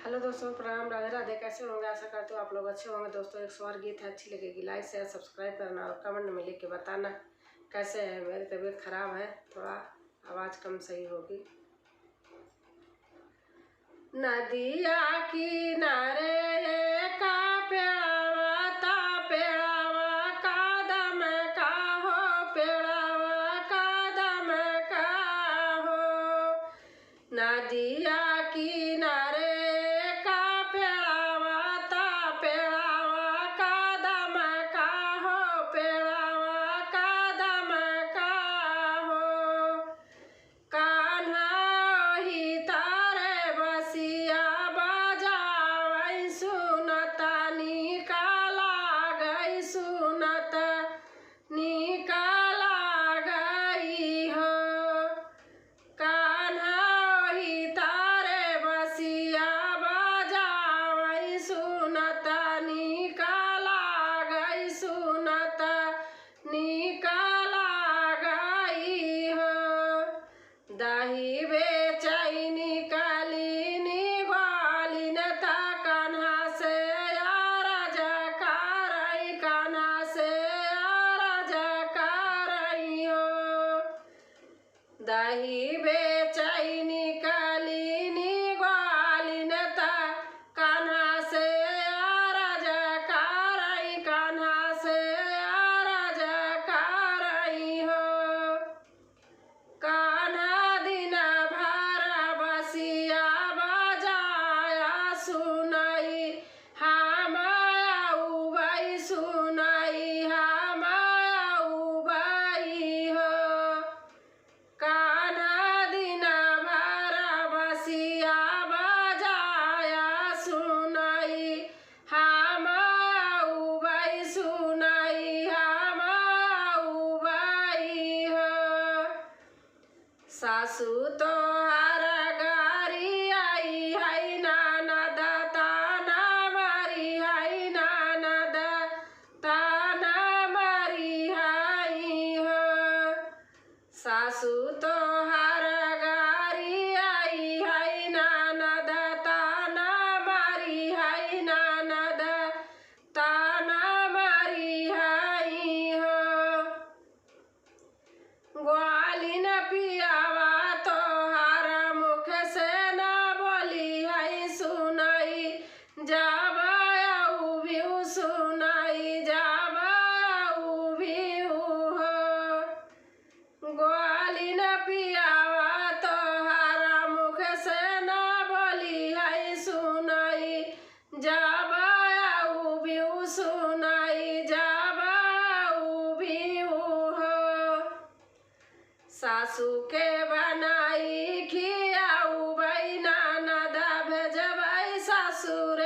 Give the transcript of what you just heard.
Hello दोस्तों, प्रणाम, राधे राधे। कैसे होंगे? आशा करते हो आप लोग अच्छे होंगे। दोस्तों, एक स्वर गीत है, अच्छी लगेगी लाइक शेयर सब्सक्राइब करना और कमेंट में लिख के बताना कैसे है। मेरी तबीयत खराब है, थोड़ा आवाज़ कम सही होगी। नदिया किनारे का पेड़ावा ता पेड़ावा कादम का हो, पेड़ावा कादम का हो। नदिया किनारे का पेड़ावा ता पेड़ावा कादम का हो, पेड़ावा कादम का हो। कान्हा ही तारे बसिया बजावै सुनता निकाला गई, सुनता निकाला गई हो। कान्हा ही तारे बसिया बजावै सुनता निकाला गई, सुनता निकाला गई हो। दही बेचै निकाली ग्वालिन ता कान्हा से राजा करई, कान्हा से राजा करई हो। दही बेचै निकाली ग्वालिन ता कान्हा से राजा करई, कान्हा से राजा करई हो। कान्हा दिन भर बसिया बजाया सुनई, हम आउबै सुनई, हम आउबै हो। कान्हा दिन भर बसिया बजाया सुनई, हम आउबै सुनई, हम आउबै हो। सासु तोहार गारी आई है ननद, ताना मारी है ननद, ताना मारी है हो। सासु तोहार गारी आई है ननद, ताना मारी है ननद, ताना मारी है हो। ग्वालिन पियावा तोहार मुख से ना बोली है सुनई, जब आऊ भी सुनई, जब आऊ भी हो। ग्वालिन पियावा तोहार मुख से ना बोली है सुनई, जब आऊ भी सुनई, जब आऊ भी हो। सासू के बनाई खियाउबै ननद भेजबै ससुर